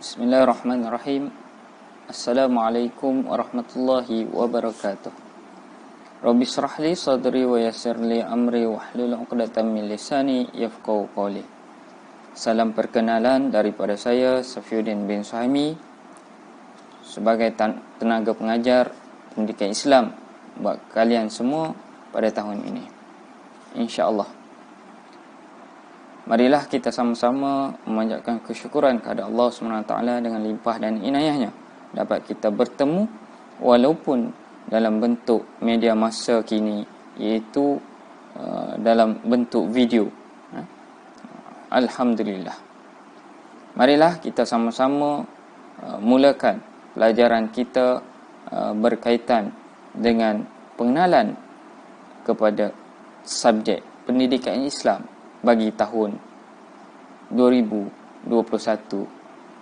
Bismillahirrahmanirrahim. Assalamualaikum warahmatullahi wabarakatuh. Rabbi shrah li sadri wa yassir li amri wahlul 'uqdatam min lisani yafqahu qawli. Salam perkenalan daripada saya Safiuddin bin Suhaimi sebagai tenaga pengajar pendidikan Islam buat kalian semua pada tahun ini, insya-Allah. Marilah kita sama-sama memanjatkan kesyukuran kepada Allah SWT dengan limpah dan inayahnya dapat kita bertemu walaupun dalam bentuk media masa kini, iaitu dalam bentuk video. Alhamdulillah. Marilah kita sama-sama mulakan pelajaran kita berkaitan dengan pengenalan kepada subjek pendidikan Islam bagi tahun 2021.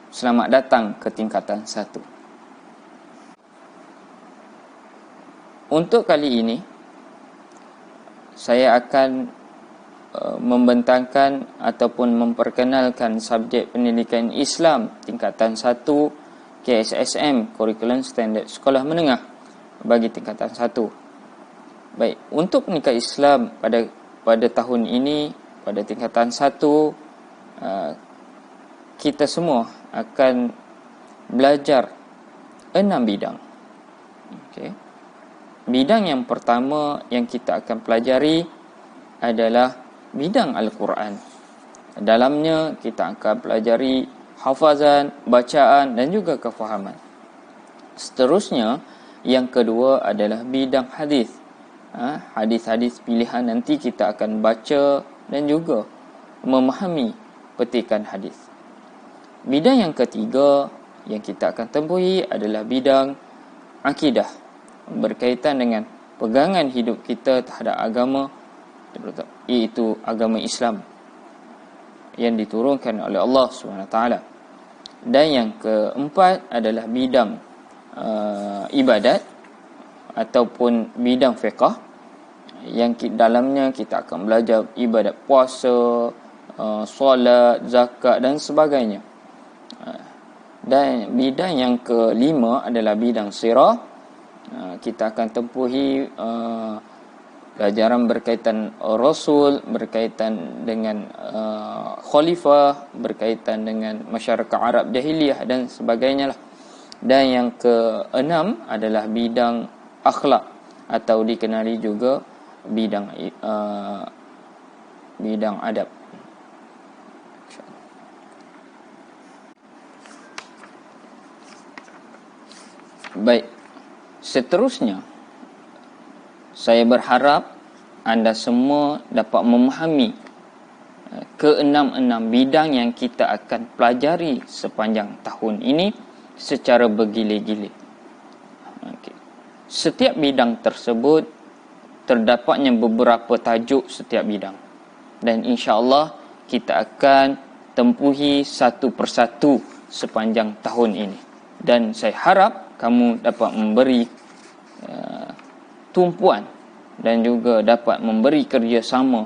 Selamat datang ke tingkatan 1. Untuk kali ini saya akan membentangkan ataupun memperkenalkan subjek pendidikan Islam tingkatan 1 KSSM, Curriculum Standard Sekolah Menengah bagi tingkatan 1. Baik, untuk pendidikan Islam pada tahun ini, pada tingkatan 1, kita semua akan belajar 6 bidang. Okay. Bidang yang pertama yang kita akan pelajari adalah bidang Al-Quran. Dalamnya kita akan pelajari hafazan, bacaan dan juga kefahaman. Seterusnya, yang kedua adalah bidang hadis. Hadis-hadis pilihan nanti kita akan baca dan juga memahami petikan hadis. Bidang yang ketiga yang kita akan tempuhi adalah bidang akidah, berkaitan dengan pegangan hidup kita terhadap agama, iaitu agama Islam yang diturunkan oleh Allah SWT. Dan yang keempat adalah bidang ibadat ataupun bidang fiqh, yang dalamnya kita akan belajar ibadat puasa, solat, zakat dan sebagainya. Dan bidang yang kelima adalah bidang sirah. Kita akan tempuhi pelajaran berkaitan Rasul, berkaitan dengan khalifah, berkaitan dengan masyarakat Arab Jahiliyah dan sebagainya lah. Dan yang keenam adalah bidang akhlak atau dikenali juga bidang adab. Baik, seterusnya saya berharap anda semua dapat memahami keenam bidang yang kita akan pelajari sepanjang tahun ini secara bergile-gile. Okay. Setiap bidang tersebut terdapatnya beberapa tajuk setiap bidang, dan insya-Allah kita akan tempuhi satu persatu sepanjang tahun ini. Dan saya harap kamu dapat memberi tumpuan dan juga dapat memberi kerjasama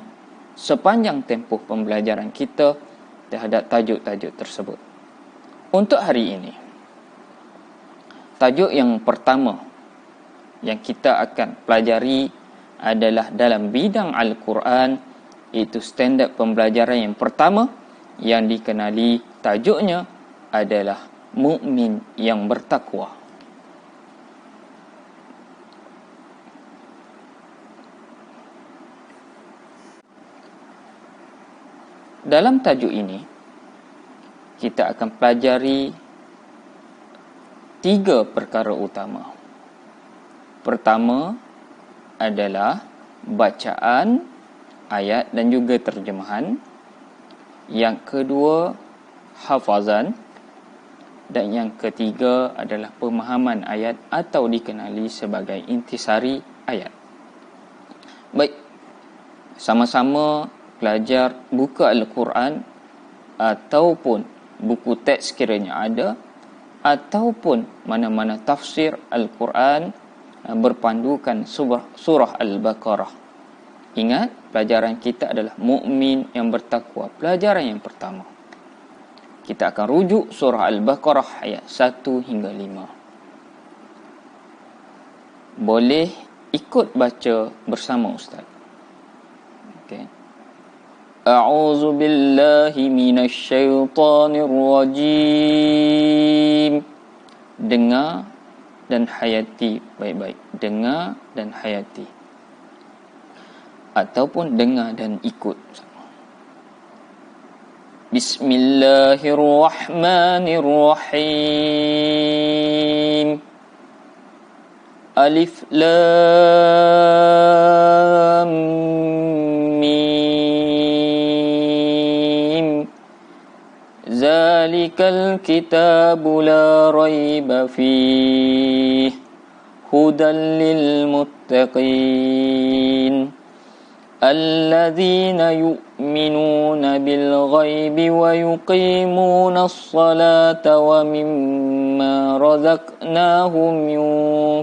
sepanjang tempoh pembelajaran kita terhadap tajuk-tajuk tersebut. Untuk hari ini, tajuk yang pertama yang kita akan pelajari adalah dalam bidang Al-Quran, iaitu standard pembelajaran yang pertama yang dikenali tajuknya adalah mukmin yang bertakwa. Dalam tajuk ini kita akan pelajari 3 perkara utama. Pertama adalah bacaan ayat dan juga terjemahan. Yang kedua, hafazan. Dan yang ketiga adalah pemahaman ayat atau dikenali sebagai intisari ayat. Baik, sama-sama belajar buka Al-Quran ataupun buku teks sekiranya ada, ataupun mana-mana tafsir Al-Quran berpandukan surah Al-Baqarah. Ingat, pelajaran kita adalah mukmin yang bertakwa. Pelajaran yang pertama. Kita akan rujuk surah Al-Baqarah ayat 1 hingga 5. Boleh ikut baca bersama Ustaz. Okey. A'udzu billahi minasyaitonir rajim. Dengar dan hayati baik-baik. Dengar dan hayati. Ataupun dengar dan ikut. Bismillahirrahmanirrahim. Alif Lam Mim. Zalikal kitabu la raiba fihi hudan lil muttaqin. الذين يؤمنون بالغيب ويقيمون الصلاة ومما رزقناهم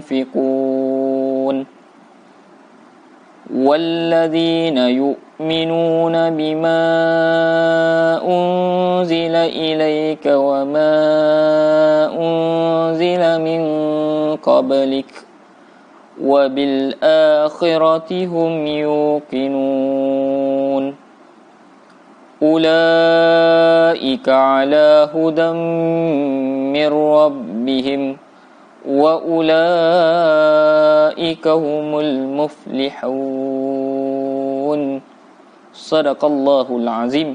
ينفقون والذين يؤمنون بما أنزل إليك وما أنزل من قبلك وبالآخرة هم يوقنون أولئك على هدى من ربهم وأولئك هم المفلحون صدق الله العظيم.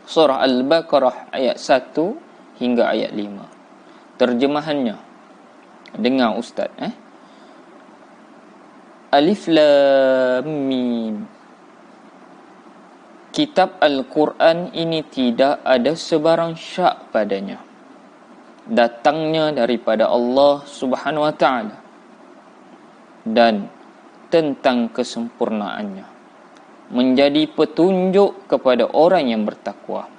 Surah Al-Baqarah ayat 1 hingga ayat 5. Terjemahannya, dengar Ustaz. Alif Lam Mim. Kitab Al-Quran ini tidak ada sebarang syak padanya. Datangnya daripada Allah Subhanahu wa ta'ala dan tentang kesempurnaannya, menjadi petunjuk kepada orang yang bertakwa,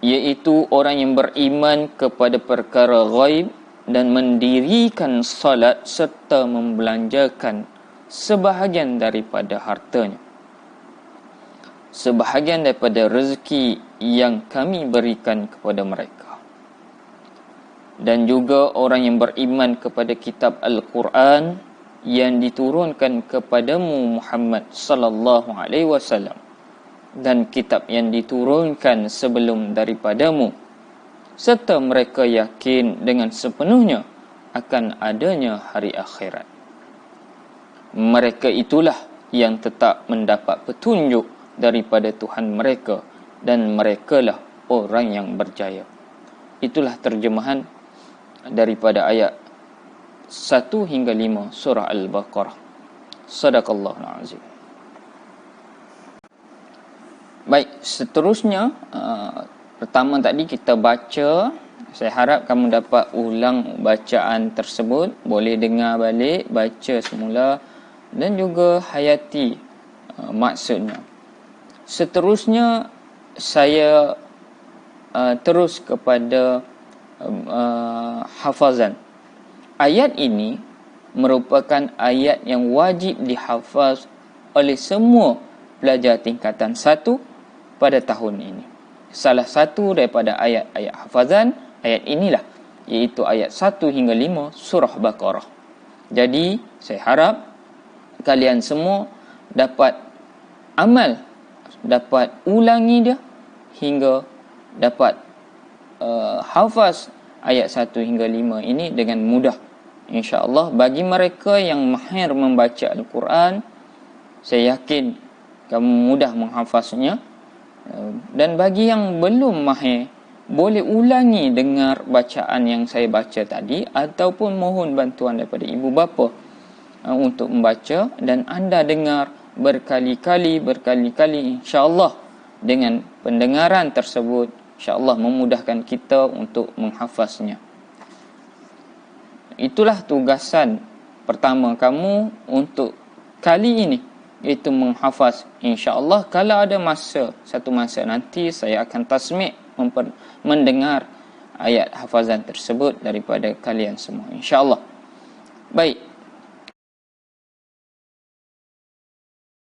iaitu orang yang beriman kepada perkara ghaib dan mendirikan salat serta membelanjakan sebahagian daripada hartanya, sebahagian daripada rezeki yang kami berikan kepada mereka. Dan juga orang yang beriman kepada kitab Al-Quran yang diturunkan kepadamu Muhammad sallallahu alaihi wasallam dan kitab yang diturunkan sebelum daripadamu, serta mereka yakin dengan sepenuhnya akan adanya hari akhirat. Mereka itulah yang tetap mendapat petunjuk daripada Tuhan mereka dan merekalah orang yang berjaya. Itulah terjemahan daripada ayat 1 hingga 5 surah Al-Baqarah. Sadaqallahul azim. Baik, seterusnya pertama tadi kita baca. Saya harap kamu dapat ulang bacaan tersebut. Boleh dengar balik, baca semula dan juga hayati maksudnya. Seterusnya saya terus kepada hafazan. Ayat ini merupakan ayat yang wajib dihafaz oleh semua pelajar tingkatan 1 pada tahun ini. Salah satu daripada ayat-ayat hafazan, ayat inilah, iaitu ayat 1 hingga 5 surah Baqarah. Jadi, saya harap kalian semua dapat amal, dapat ulangi dia hingga dapat hafaz ayat 1 hingga 5 ini dengan mudah. InsyaAllah bagi mereka yang mahir membaca Al-Quran, saya yakin kamu mudah menghafaznya. Dan bagi yang belum mahir, boleh ulangi dengar bacaan yang saya baca tadi, ataupun mohon bantuan daripada ibu bapa untuk membaca, dan anda dengar berkali-kali insya-Allah. Dengan pendengaran tersebut, insya-Allah memudahkan kita untuk menghafaznya. Itulah tugasan pertama kamu untuk kali ini, iaitu menghafaz. InsyaAllah kalau ada satu masa nanti saya akan tasmi' mendengar ayat hafazan tersebut daripada kalian semua, InsyaAllah. Baik,